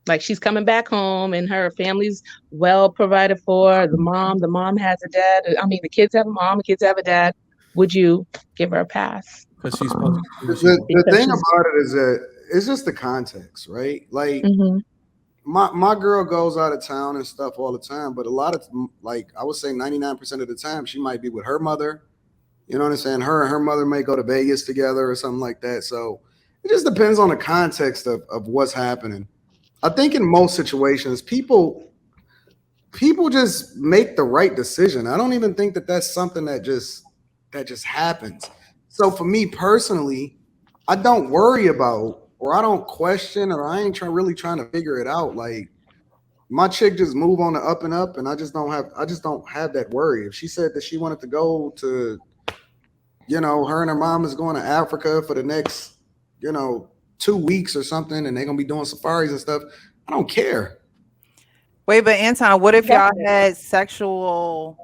Like she's coming back home and her family's well provided for. The mom has a dad. I mean, the kids have a mom, the kids have a dad. Would you give her a pass? Because she's supposed to do what she wants. The Because thing she's about it is that it's just the context, right? Like hmm my girl goes out of town and stuff all the time, but a lot of like I would say 99% of the time she might be with her mother. You know what I'm saying? Her and her mother may go to Vegas together or something like that. So it just depends on the context of what's happening. I think in most situations, people just make the right decision. I don't even think that that's something that just happens. So for me personally, I don't worry about or I don't question or I ain't really trying to figure it out. Like my chick just move on the up and up, and I just don't have that worry. If she said that she wanted to go to, her and her mom is going to Africa for the next, 2 weeks or something, and they're gonna be doing safaris and stuff, I don't care. Wait, but Anton, what if y'all definitely. had sexual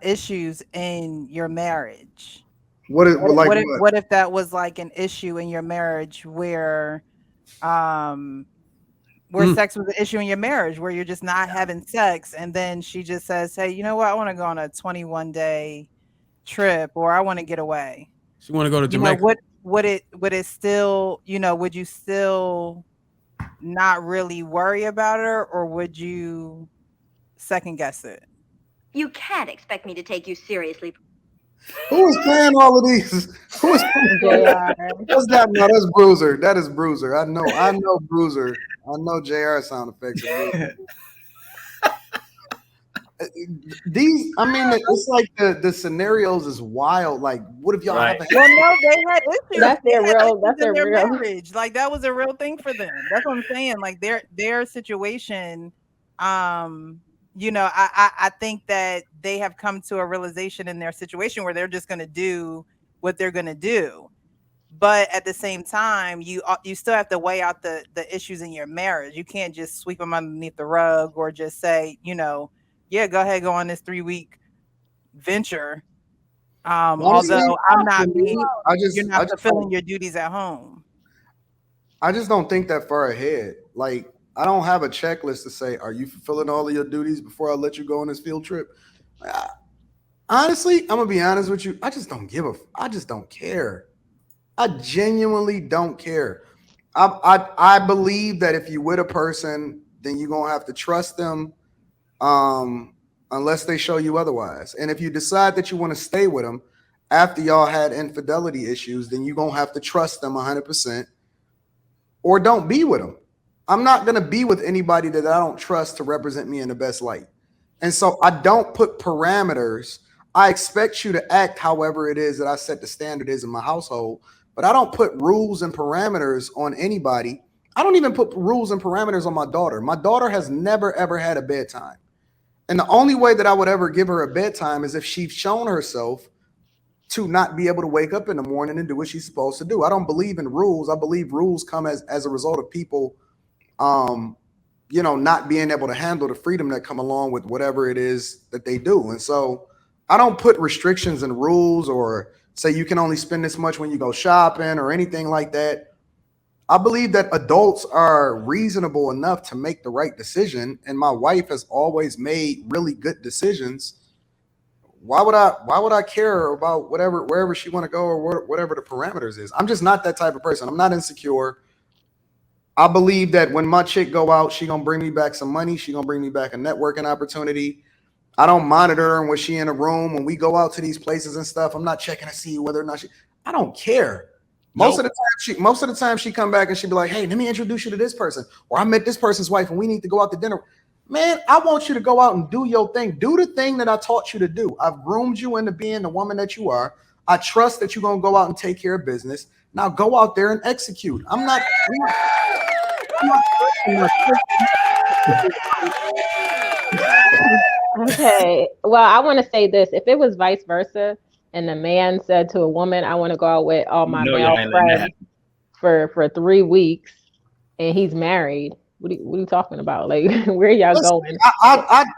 issues in your marriage? What is What if, like what if what? what if that was like an issue in your marriage um where Mm. sex was an issue in your marriage where you're just not having sex and then she just says, "Hey, you know what? I want to go on a 21-day trip or I want to get away." She want to go to You know, Jamaica. what would it still, would you still not really worry about her or would you second guess it? You can't expect me to take you seriously. Who is playing all of these? Who is playing? JR. That's not no, that's Bruiser. That is Bruiser. I know Bruiser. I know JR sound effects are Bruiser. These, I mean, it's like the scenarios is wild. Like, what if y'all Right. have a Well, no, they had issues. That's They their had real. issues That's in their their real. marriage. Like that was a real thing for them. That's what I'm saying. Like their situation, I think that they have come to a realization in their situation where they're just gonna do what they're gonna do. But at the same time, you still have to weigh out the issues in your marriage. You can't just sweep them underneath the rug or just say, yeah, go ahead, go on this 3-week venture. honestly? Although I'm For not me, being, I you're just, not fulfilling your duties at home. I just don't think that far ahead. Like, I don't have a checklist to say, "Are you fulfilling all of your duties before I let you go on this field trip?" Honestly, I'm gonna be honest with you. I just don't give a. I just don't care. I genuinely don't care. I believe that if you with a person, then you're gonna have to trust them, um, unless they show you otherwise. And if you decide that you want to stay with them after y'all had infidelity issues, then you're gonna have to trust them 100%, or don't be with them. I'm not gonna be with anybody that I don't trust to represent me in the best light. And so I don't put parameters. I expect you to act however it is that I set the standard is in my household, but I don't put rules and parameters on anybody. I don't even put rules and parameters on my daughter. My daughter has never ever had a bedtime. And the only way that I would ever give her a bedtime is if she's shown herself to not be able to wake up in the morning and do what she's supposed to do. I don't believe in rules. I believe rules come as a result of people um not being able to handle the freedom that come along with whatever it is that they do. And so I don't put restrictions and rules or say you can only spend this much when you go shopping or anything like that. I believe that adults are reasonable enough to make the right decision, and my wife has always made really good decisions. Why would I care about whatever wherever she want to go or whatever the parameters is? I'm just not that type of person. I'm not insecure. I believe that when my chick go out, she gonna bring me back some money. She gonna bring me back a networking opportunity. I don't monitor her when she in a room. When we go out to these places and stuff, I'm not checking to see whether or not she. I don't care. Nope. Most of the time she come back and she be like, "Hey, let me introduce you to this person," or "I met this person's wife and we need to go out to dinner." Man, I want you to go out and do your thing. Do the thing that I taught you to do. I've groomed you into being the woman that you are. I trust that you're gonna go out and take care of business. Now go out there and execute. Okay. Well, I want to say this. If it was vice versa, and the man said to a woman, "I want to go out with all You my know y'all male ain't letting that friends happen. for 3 weeks," and he's married, what are you talking about? Like, where y'all Listen, going?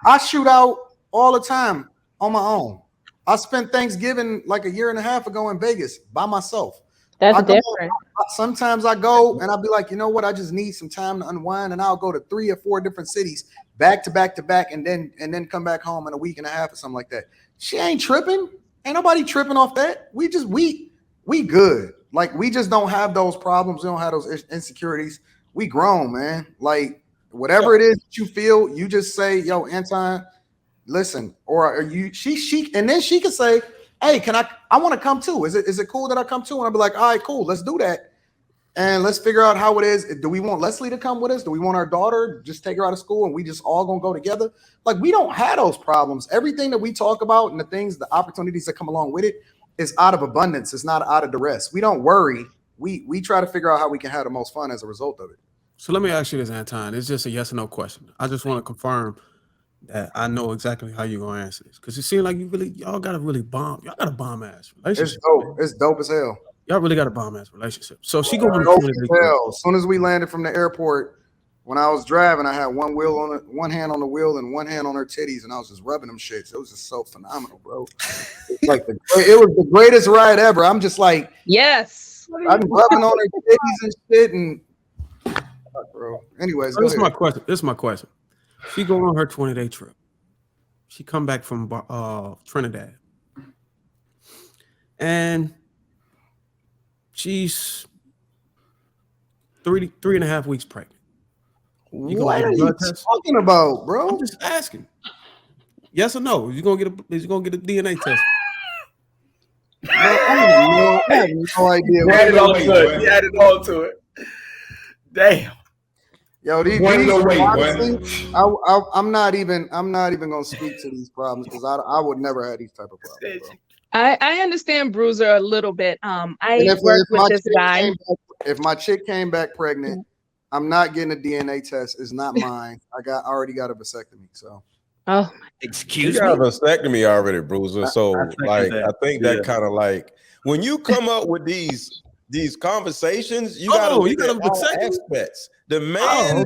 I shoot out all the time on my own. I spent Thanksgiving like a year and a half ago in Vegas by myself. That's I go, different. sometimes I go and I'll be like, you know what? I just need some time to unwind, and I'll go to 3 or 4 different cities back to back, and then come back home in a week and a half or something like that. She ain't tripping. Ain't nobody tripping off that. We good. Like, we just don't have those problems. We don't have those insecurities. We grown, man. Like, whatever it is that you feel, you just say, yo, Anton, listen, or you she and then she can say, hey, I want to come too. Is it cool that I come too? And I'll be like, all right, cool, let's do that. And let's figure out how it is. Do we want Leslie to come with us? Do we want our daughter, just take her out of school and we just all gonna go together? Like, we don't have those problems. Everything that we talk about and the opportunities that come along with it is out of abundance. It's not out of duress. We don't worry. We try to figure out how we can have the most fun as a result of it. So let me ask you this, Anton. It's just a yes or no question. I just want to confirm that I know exactly how you're gonna answer this, because it seems like y'all got a bomb ass relationship. It's dope. It's dope as hell. Y'all really got a bomb ass relationship. So she going dope as hell. As soon as we landed from the airport, when I was driving, I had one hand on the wheel and one hand on her titties, and I was just rubbing them shits. It was just so phenomenal, bro. It was the greatest ride ever. I'm just like, yes, I'm rubbing on her titties and shit, and bro. Anyways, so this is my question. She go on her 20-day trip. She come back from Trinidad, and she's 3.5 weeks pregnant. What are you talking about, bro? I'm just asking. Yes or no? Is you gonna get a DNA test? I have no idea. He added on to it. Damn. Yo, these honestly, I'm not even gonna speak to these problems, because I would never have these type of problems, bro. I understand Bruiser a little bit. I worked with this guy. If my chick came back pregnant, I'm not getting a DNA test. It's not mine. I already got a vasectomy. So, excuse me, you got a vasectomy already, Bruiser. So, I think that kind of like when you come up with these conversations, you got a aspects. The man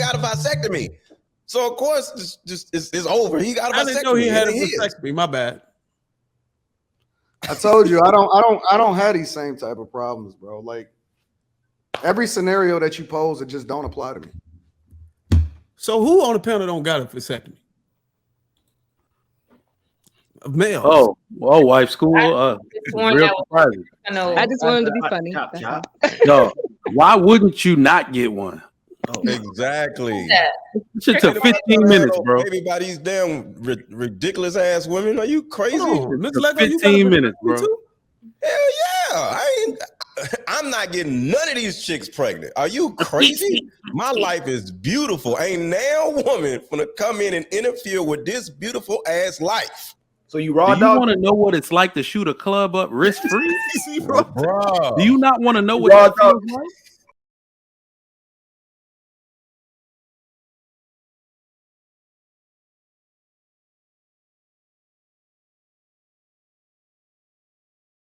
got a vasectomy, so of course it's over. He got a vasectomy. I didn't know he had a vasectomy. My bad. I told you I don't have these same type of problems, bro. Like, every scenario that you pose, it just don't apply to me. So who on the panel don't got a vasectomy? Male. Oh, wife school. I just wanted to be funny. No, why wouldn't you not get one? Oh, exactly. It took 15 minutes, bro. Everybody's damn ridiculous ass women. Are you crazy? 15 minutes, bro. Hell yeah. I'm not getting none of these chicks pregnant. Are you crazy? My life is beautiful. Ain't now woman gonna come in and interfere with this beautiful ass life. So you raw dog? Do you want to know what it's like to shoot a club up risk free? Bro. Do you not want to know what that feels like?